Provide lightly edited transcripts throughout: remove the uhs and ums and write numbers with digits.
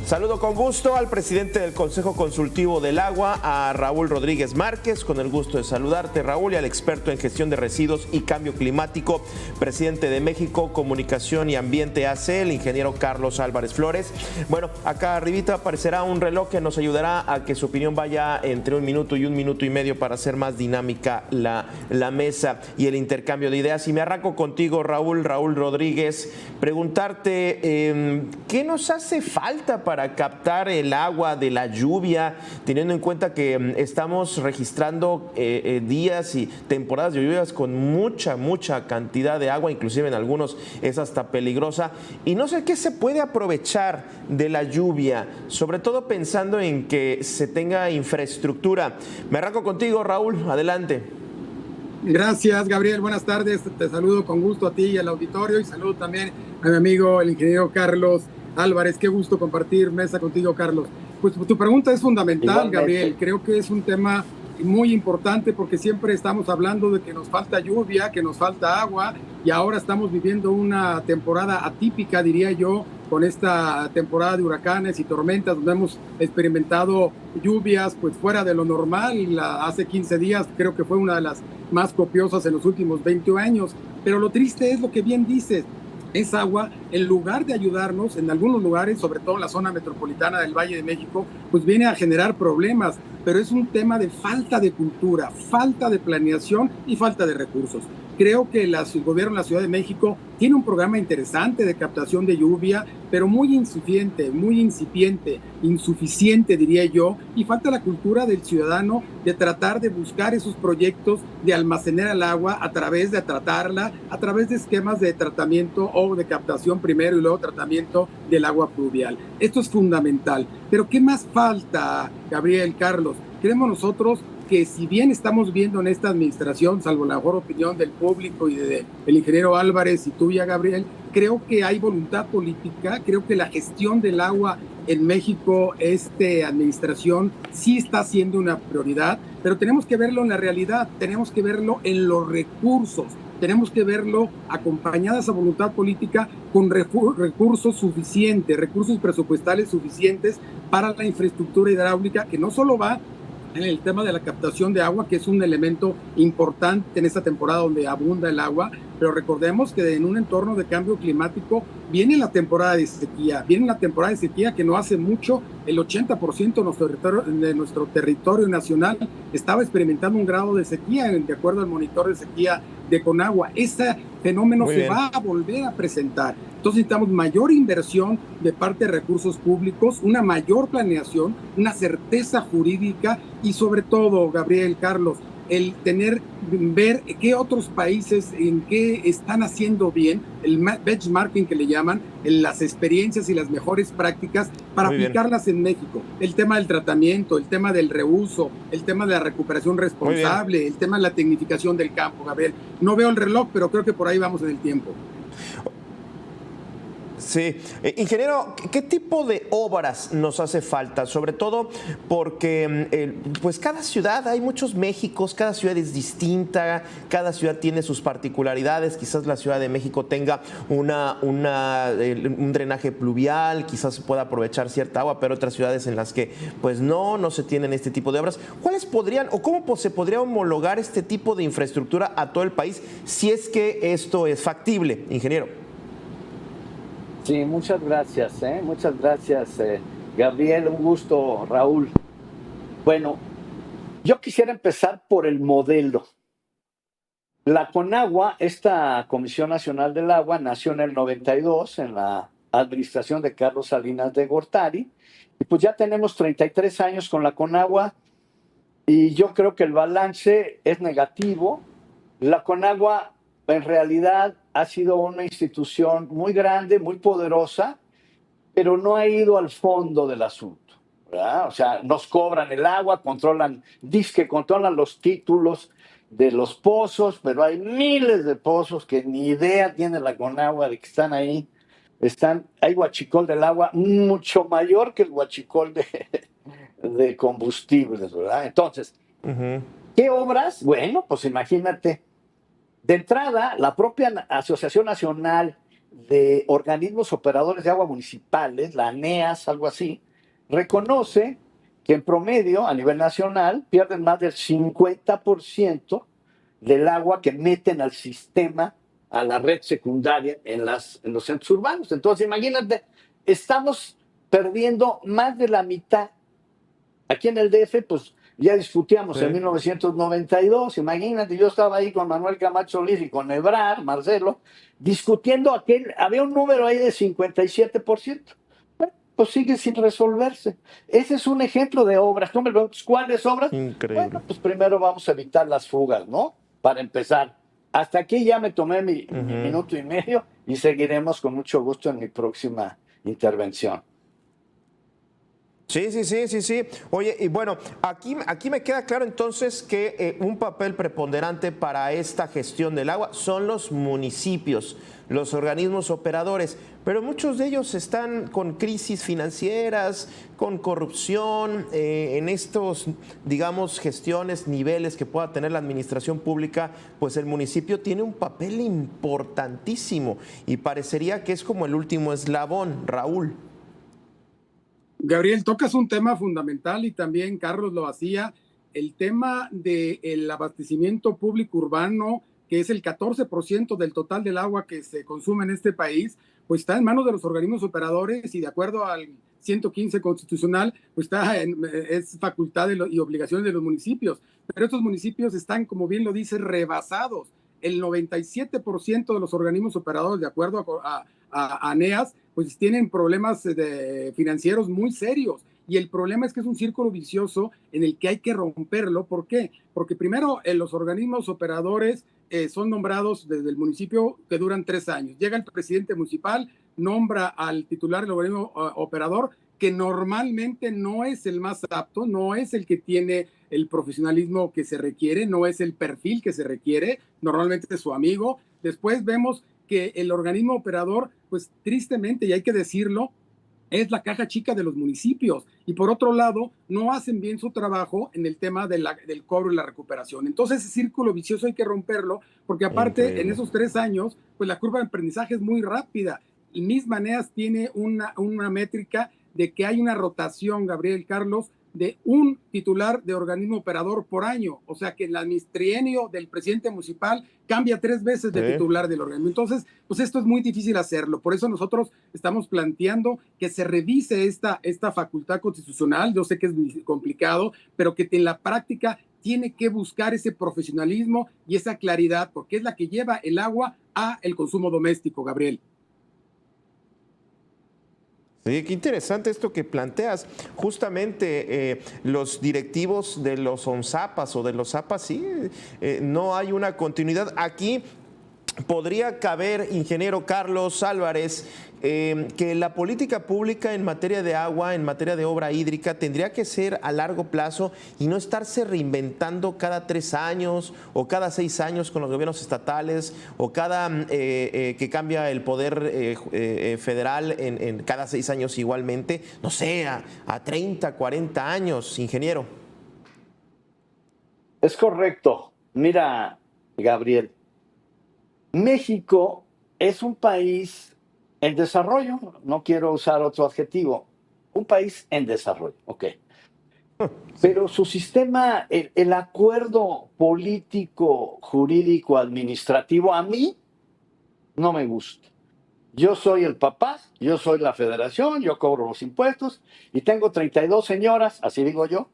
Saludo con gusto al presidente del Consejo Consultivo del Agua, a Raúl Rodríguez Márquez, con el gusto de saludarte, Raúl, y al experto en gestión de residuos y cambio climático, presidente de México Comunicación y Ambiente AC, el ingeniero Carlos Álvarez Flores. Bueno, acá arribita aparecerá un reloj que nos ayudará a que su opinión vaya entre 1 minuto y 1 minuto y medio para hacer más dinámica la mesa y el intercambio de ideas. Y me arranco contigo, Raúl Rodríguez, preguntarte ¿qué nos hace falta para captar el agua de la lluvia, teniendo en cuenta que estamos registrando días y temporadas de lluvias con mucha cantidad de agua, inclusive en algunos es hasta peligrosa, y no sé qué se puede aprovechar de la lluvia, sobre todo pensando en que se tenga infraestructura? Me arranco contigo, Raúl, adelante. Gracias, Gabriel. Buenas tardes. Te saludo con gusto a ti y al auditorio, y saludo también a mi amigo, el ingeniero Carlos Álvarez. Qué gusto compartir mesa contigo, Carlos. Pues tu pregunta es fundamental, igualmente, Gabriel. Creo que es un tema muy importante porque siempre estamos hablando de que nos falta lluvia, que nos falta agua, y ahora estamos viviendo una temporada atípica, diría yo, con esta temporada de huracanes y tormentas, donde hemos experimentado lluvias pues fuera de lo normal. Hace 15 días creo que fue una de las más copiosas en los últimos 20 años. Pero lo triste es lo que bien dices. Es agua, en lugar de ayudarnos, en algunos lugares, sobre todo en la zona metropolitana del Valle de México, pues viene a generar problemas, pero es un tema de falta de cultura, falta de planeación y falta de recursos. Creo que el gobierno de la Ciudad de México tiene un programa interesante de captación de lluvia, pero muy incipiente, insuficiente diría yo, y falta la cultura del ciudadano de tratar de buscar esos proyectos de almacenar el agua a través de tratarla, a través de esquemas de tratamiento o de captación primero y luego tratamiento del agua pluvial. Esto es fundamental. Pero ¿qué más falta, Gabriel, Carlos? Creemos nosotros que si bien estamos viendo en esta administración, salvo la mejor opinión del público y del ingeniero Álvarez y tuya, Gabriel, creo que hay voluntad política, creo que la gestión del agua en México, esta administración sí está siendo una prioridad, pero tenemos que verlo en la realidad, tenemos que verlo en los recursos, tenemos que verlo acompañada esa voluntad política con recursos suficientes, recursos presupuestales suficientes para la infraestructura hidráulica, que no solo va en el tema de la captación de agua, que es un elemento importante en esta temporada donde abunda el agua, pero recordemos que en un entorno de cambio climático viene la temporada de sequía, que no hace mucho el 80% de nuestro territorio nacional estaba experimentando un grado de sequía, de acuerdo al monitor de sequía de Conagua. Ese fenómeno se va a volver a presentar. Entonces necesitamos mayor inversión de parte de recursos públicos, una mayor planeación, una certeza jurídica y sobre todo, Gabriel, Carlos, el ver qué otros países en qué están haciendo bien, el benchmarking que le llaman, las experiencias y las mejores prácticas para aplicarlas en México. El tema del tratamiento, el tema del reuso, el tema de la recuperación responsable, el tema de la tecnificación del campo, Gabriel. No veo el reloj, pero creo que por ahí vamos en el tiempo. Sí. Ingeniero, ¿qué tipo de obras nos hace falta? Sobre todo porque pues cada ciudad, hay muchos Méxicos, cada ciudad es distinta, cada ciudad tiene sus particularidades. Quizás la Ciudad de México tenga un drenaje pluvial, quizás se pueda aprovechar cierta agua, pero otras ciudades en las que pues no se tienen este tipo de obras. ¿Cuáles podrían o cómo se podría homologar este tipo de infraestructura a todo el país si es que esto es factible, ingeniero? Sí, muchas gracias, Gabriel, un gusto, Raúl. Bueno, yo quisiera empezar por el modelo. La Conagua, esta Comisión Nacional del Agua, nació en el 92, en la administración de Carlos Salinas de Gortari, y pues ya tenemos 33 años con la Conagua, y yo creo que el balance es negativo. La Conagua en realidad ha sido una institución muy grande, muy poderosa, pero no ha ido al fondo del asunto, ¿verdad? O sea, nos cobran el agua, controlan los títulos de los pozos, pero hay miles de pozos que ni idea tiene la Conagua de que están ahí. Hay huachicol del agua mucho mayor que el huachicol de combustibles, ¿verdad? Entonces, ¿qué obras? Bueno, pues imagínate. De entrada, la propia Asociación Nacional de Organismos Operadores de Agua Municipales, la ANEAS, algo así, reconoce que en promedio, a nivel nacional, pierden más del 50% del agua que meten al sistema, a la red secundaria en los centros urbanos. Entonces, imagínate, estamos perdiendo más de la mitad. Aquí en el DF, pues ya discutíamos en 1992, imagínate, yo estaba ahí con Manuel Camacho Solís y con Ebrard, Marcelo, discutiendo había un número ahí de 57%. Bueno, pues sigue sin resolverse. Ese es un ejemplo de obras. ¿Tú me preguntas cuáles obras? Increíble. Bueno, pues primero vamos a evitar las fugas, ¿no? Para empezar. Hasta aquí ya me tomé mi minuto y medio y seguiremos con mucho gusto en mi próxima intervención. Sí. Oye, y bueno, aquí me queda claro entonces que un papel preponderante para esta gestión del agua son los municipios, los organismos operadores, pero muchos de ellos están con crisis financieras, con corrupción, en estos, digamos, gestiones, niveles que pueda tener la administración pública, pues el municipio tiene un papel importantísimo y parecería que es como el último eslabón, Raúl. Gabriel, tocas un tema fundamental y también Carlos lo hacía, el tema del abastecimiento público urbano, que es el 14% del total del agua que se consume en este país, pues está en manos de los organismos operadores y de acuerdo al 115 constitucional, pues es facultad y obligación de los municipios. Pero estos municipios están, como bien lo dice, rebasados. El 97% de los organismos operadores, de acuerdo a ANEAS, pues tienen problemas financieros muy serios. Y el problema es que es un círculo vicioso en el que hay que romperlo. ¿Por qué? Porque primero los organismos operadores son nombrados desde el municipio que duran 3 años. Llega el presidente municipal, nombra al titular del organismo operador, que normalmente no es el más apto, no es el que tiene el profesionalismo que se requiere, no es el perfil que se requiere, normalmente es su amigo. Después vemos que el organismo operador, pues tristemente, y hay que decirlo, es la caja chica de los municipios. Y por otro lado, no hacen bien su trabajo en el tema del cobro y la recuperación. Entonces, ese círculo vicioso hay que romperlo, porque aparte, increíble, en esos 3 años, pues la curva de aprendizaje es muy rápida. Y Mis Maneas tiene una métrica de que hay una rotación, Gabriel, Carlos, de un titular de organismo operador por año. O sea que en el trienio del presidente municipal cambia 3 veces de titular del organismo. Entonces, pues esto es muy difícil hacerlo. Por eso nosotros estamos planteando que se revise esta facultad constitucional. Yo sé que es muy complicado, pero que en la práctica tiene que buscar ese profesionalismo y esa claridad, porque es la que lleva el agua a el consumo doméstico, Gabriel. Sí, qué interesante esto que planteas. Justamente los directivos de los ONZAPAs o de los APAS, sí, no hay una continuidad. Aquí podría caber, ingeniero Carlos Álvarez, que la política pública en materia de agua, en materia de obra hídrica, tendría que ser a largo plazo y no estarse reinventando cada 3 años o cada 6 años con los gobiernos estatales o cada que cambia el poder federal en cada 6 años igualmente, no sé, a 30, 40 años, ingeniero. Es correcto. Mira, Gabriel, México es un país en desarrollo, no quiero usar otro adjetivo, un país en desarrollo, ok. Pero su sistema, el acuerdo político, jurídico, administrativo, a mí no me gusta. Yo soy el papá, yo soy la federación, yo cobro los impuestos y tengo 32 señoras, así digo yo,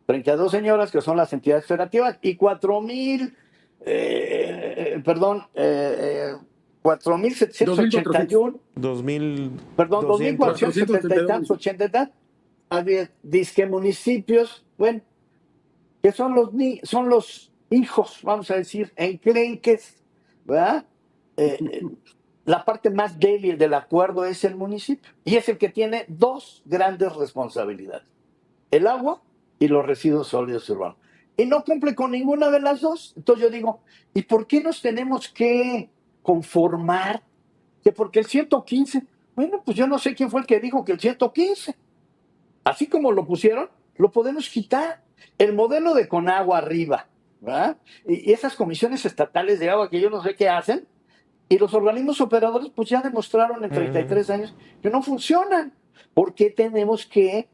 32 señoras que son las entidades federativas y 4,781. 2,470 disque municipios, bueno, que son los hijos, vamos a decir, enclenques, ¿verdad? La parte más débil del acuerdo es el municipio y es el que tiene 2 grandes responsabilidades: el agua y los residuos sólidos urbanos. Y no cumple con ninguna de las 2. Entonces yo digo, ¿y por qué nos tenemos que conformar? Que porque el 115, bueno, pues yo no sé quién fue el que dijo que el 115. Así como lo pusieron, lo podemos quitar. El modelo de Conagua arriba, ¿verdad? Y esas comisiones estatales de agua que yo no sé qué hacen, Y los organismos operadores pues ya demostraron en 33 años que no funcionan. ¿Por qué tenemos que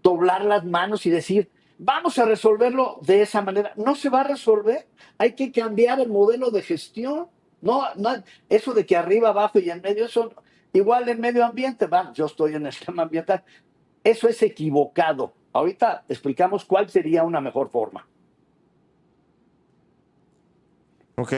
doblar las manos y decir, vamos a resolverlo de esa manera? No se va a resolver. Hay que cambiar el modelo de gestión. No, eso de que arriba, abajo y en medio, eso igual en medio ambiente, yo estoy en el tema ambiental. Eso es equivocado. Ahorita explicamos cuál sería una mejor forma. Ok,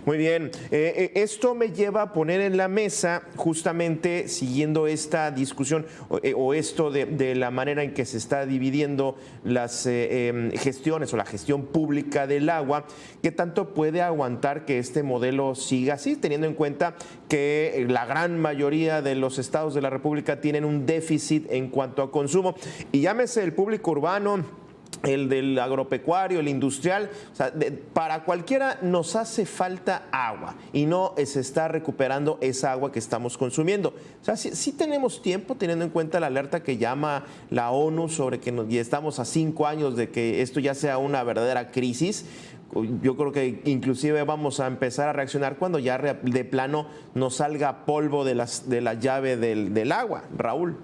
muy bien. Esto me lleva a poner en la mesa, justamente siguiendo esta discusión o esto de la manera en que se está dividiendo las gestiones o la gestión pública del agua, ¿qué tanto puede aguantar que este modelo siga así, teniendo en cuenta que la gran mayoría de los estados de la República tienen un déficit en cuanto a consumo? Y llámese el público urbano, el del agropecuario, el industrial, o sea, para cualquiera nos hace falta agua y no se está recuperando esa agua que estamos consumiendo. O sea, sí tenemos tiempo, teniendo en cuenta la alerta que llama la ONU sobre que ya estamos a 5 años de que esto ya sea una verdadera crisis. Yo creo que inclusive vamos a empezar a reaccionar cuando ya de plano nos salga polvo de la llave del agua, Raúl.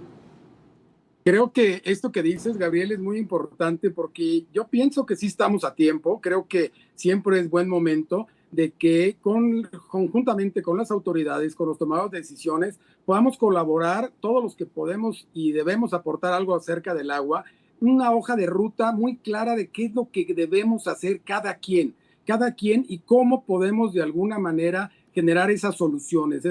Creo que esto que dices, Gabriel, es muy importante porque yo pienso que sí estamos a tiempo. Creo que siempre es buen momento de que conjuntamente con las autoridades, con los tomadores de decisiones, podamos colaborar todos los que podemos y debemos aportar algo acerca del agua, una hoja de ruta muy clara de qué es lo que debemos hacer cada quien y cómo podemos de alguna manera generar esas soluciones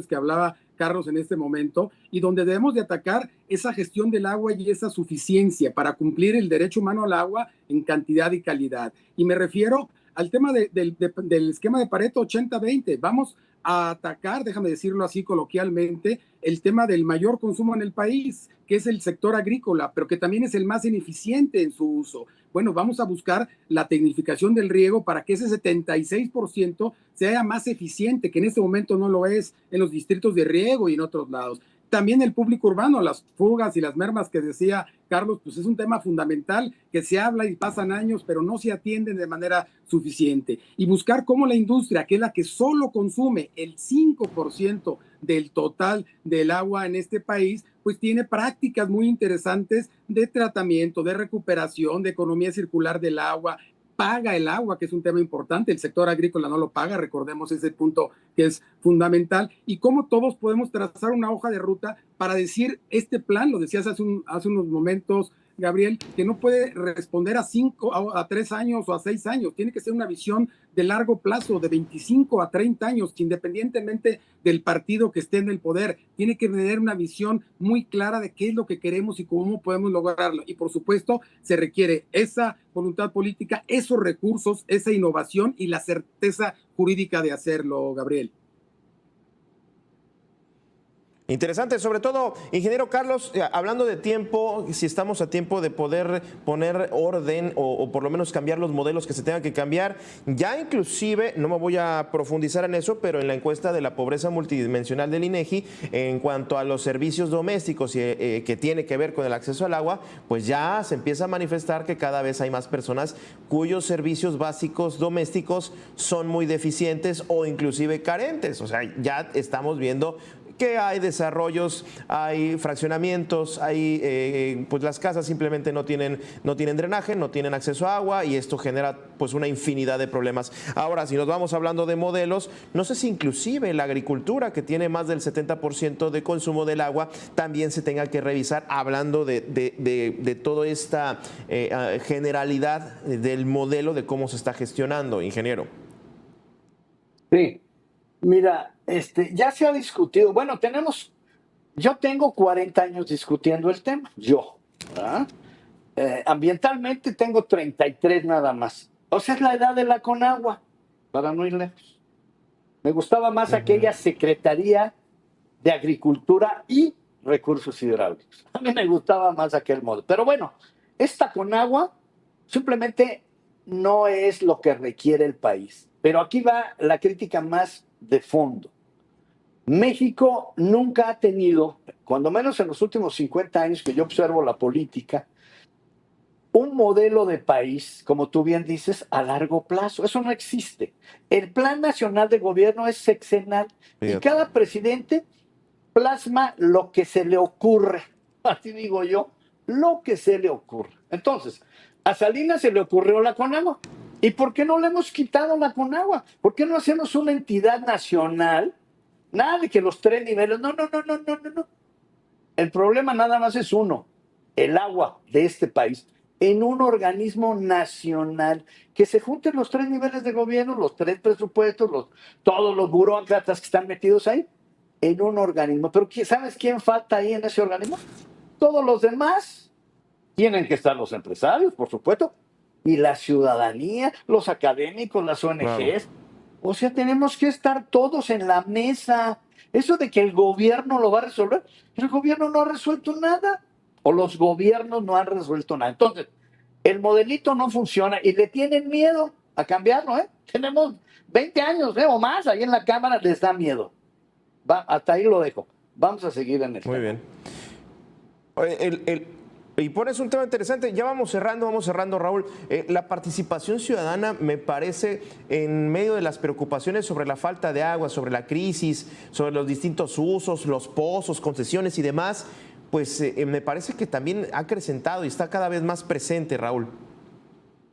que hablaba Carlos en este momento, y donde debemos de atacar esa gestión del agua y esa suficiencia para cumplir el derecho humano al agua en cantidad y calidad. Y me refiero al tema del esquema de Pareto 80-20. Vamos a atacar, déjame decirlo así coloquialmente, el tema del mayor consumo en el país, que es el sector agrícola, pero que también es el más ineficiente en su uso. Bueno, vamos a buscar la tecnificación del riego para que ese 76% sea más eficiente, que en este momento no lo es en los distritos de riego y en otros lados. También el público urbano, las fugas y las mermas que decía Carlos, pues es un tema fundamental que se habla y pasan años, pero no se atienden de manera suficiente. Y buscar cómo la industria, que es la que solo consume el 5% del total del agua en este país, pues tiene prácticas muy interesantes de tratamiento, de recuperación, de economía circular del agua, paga el agua, que es un tema importante, el sector agrícola no lo paga, recordemos ese punto que es fundamental, y cómo todos podemos trazar una hoja de ruta para decir, este plan, lo decías hace unos momentos, Gabriel, que no puede responder a 3 años o a 6 años, tiene que ser una visión de largo plazo, de 25 a 30 años, independientemente del partido que esté en el poder, tiene que tener una visión muy clara de qué es lo que queremos y cómo podemos lograrlo. Y por supuesto, se requiere esa voluntad política, esos recursos, esa innovación y la certeza jurídica de hacerlo, Gabriel. Interesante, sobre todo, ingeniero Carlos, hablando de tiempo, si estamos a tiempo de poder poner orden o por lo menos cambiar los modelos que se tengan que cambiar. Ya inclusive, no me voy a profundizar en eso, pero en la encuesta de la pobreza multidimensional del INEGI, en cuanto a los servicios domésticos que tiene que ver con el acceso al agua, pues ya se empieza a manifestar que cada vez hay más personas cuyos servicios básicos domésticos son muy deficientes o inclusive carentes. O sea, ya estamos viendo que hay desarrollos, hay fraccionamientos, hay pues las casas simplemente no tienen drenaje, no tienen acceso a agua y esto genera pues una infinidad de problemas. Ahora, si nos vamos hablando de modelos, no sé si inclusive la agricultura, que tiene más del 70% de consumo del agua, también se tenga que revisar, hablando de toda esta generalidad del modelo de cómo se está gestionando, ingeniero. Sí, mira, ya se ha discutido, bueno, yo tengo 40 años discutiendo el tema, ¿verdad? Ambientalmente tengo 33 nada más. O sea, es la edad de la Conagua, para no ir lejos. Me gustaba más aquella Secretaría de Agricultura y Recursos Hidráulicos. A mí me gustaba más aquel modo. Pero bueno, esta Conagua simplemente no es lo que requiere el país. Pero aquí va la crítica más de fondo. México nunca ha tenido, cuando menos en los últimos 50 años que yo observo la política, un modelo de país, como tú bien dices, a largo plazo. Eso no existe. El Plan Nacional de Gobierno es sexenal y Fíjate. cada presidente plasma lo que se le ocurre. Así digo yo, lo que se le ocurre. Entonces, a Salinas se le ocurrió la Conagua. ¿Y por qué no le hemos quitado la Conagua? ¿Por qué no hacemos una entidad nacional? Nada de que los 3 niveles. No, no, no, no, no, no. El problema nada más es uno, el agua de este país, en un organismo nacional, que se junten los 3 niveles de gobierno, los 3 presupuestos, todos los burócratas que están metidos ahí, en un organismo. Pero ¿sabes quién falta ahí en ese organismo? Todos los demás. Tienen que estar los empresarios, por supuesto, y la ciudadanía, los académicos, las ONGs. Claro. O sea, tenemos que estar todos en la mesa. Eso de que el gobierno lo va a resolver, el gobierno no ha resuelto nada, o los gobiernos no han resuelto nada. Entonces, el modelito no funciona y le tienen miedo a cambiarlo, ¿eh? Tenemos 20 años, o más, ahí en la Cámara les da miedo. Hasta ahí lo dejo. Vamos a seguir en el Muy tema. bien. Oye, y pones un tema interesante, ya vamos cerrando, Raúl. La participación ciudadana me parece en medio de las preocupaciones sobre la falta de agua, sobre la crisis, sobre los distintos usos, los pozos, concesiones y demás, pues me parece que también ha acrecentado y está cada vez más presente, Raúl.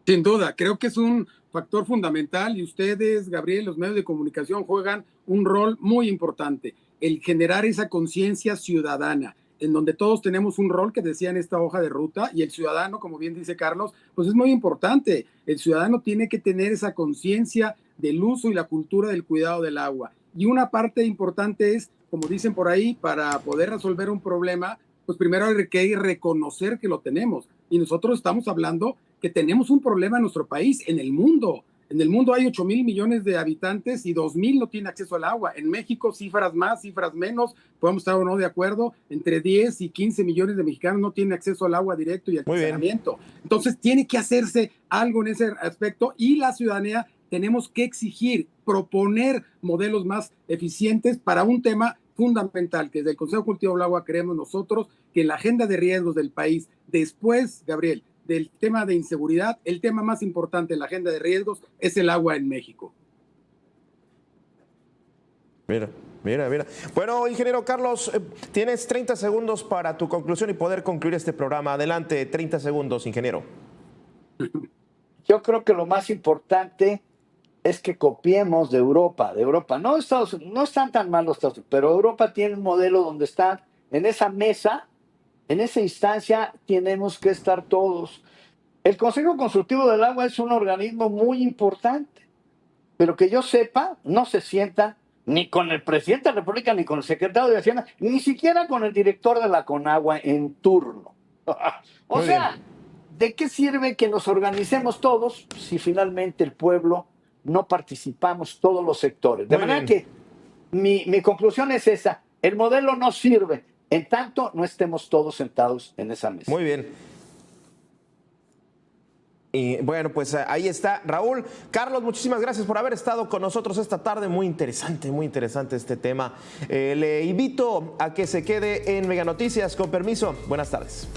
Sin duda, creo que es un factor fundamental y ustedes, Gabriel, los medios de comunicación juegan un rol muy importante, el generar esa conciencia ciudadana, en donde todos tenemos un rol que decía en esta hoja de ruta y el ciudadano, como bien dice Carlos, pues es muy importante. El ciudadano tiene que tener esa conciencia del uso y la cultura del cuidado del agua. Y una parte importante es, como dicen por ahí, para poder resolver un problema, pues primero hay que reconocer que lo tenemos. Y nosotros estamos hablando que tenemos un problema en nuestro país, en el mundo. En el mundo hay 8,000 millones de habitantes y 2,000 no tienen acceso al agua. En México, cifras más, cifras menos, podemos estar o no de acuerdo, entre 10 y 15 millones de mexicanos no tienen acceso al agua directo y al saneamiento. Entonces, tiene que hacerse algo en ese aspecto y la ciudadanía tenemos que exigir, proponer modelos más eficientes para un tema fundamental, que desde el Consejo Cultivo del Agua creemos nosotros que la agenda de riesgos del país, después, Gabriel, del tema de inseguridad, el tema más importante en la agenda de riesgos es el agua en México. Mira. Bueno, ingeniero Carlos, tienes 30 segundos para tu conclusión y poder concluir este programa. Adelante, 30 segundos, ingeniero. Yo creo que lo más importante es que copiemos de Europa. No, no están tan mal los Estados Unidos, pero Europa tiene un modelo donde está en esa mesa. En esa instancia tenemos que estar todos. El Consejo Consultivo del Agua es un organismo muy importante, pero que yo sepa, no se sienta ni con el presidente de la República, ni con el secretario de Hacienda, ni siquiera con el director de la Conagua en turno. O sea, ¿de qué sirve que nos organicemos todos si finalmente el pueblo no participamos todos los sectores? De manera que mi conclusión es esa, el modelo no sirve en tanto no estemos todos sentados en esa mesa. Muy bien. Y bueno, pues ahí está Raúl. Carlos, muchísimas gracias por haber estado con nosotros esta tarde. Muy interesante este tema. Le invito a que se quede en Mega Noticias. Con permiso, buenas tardes.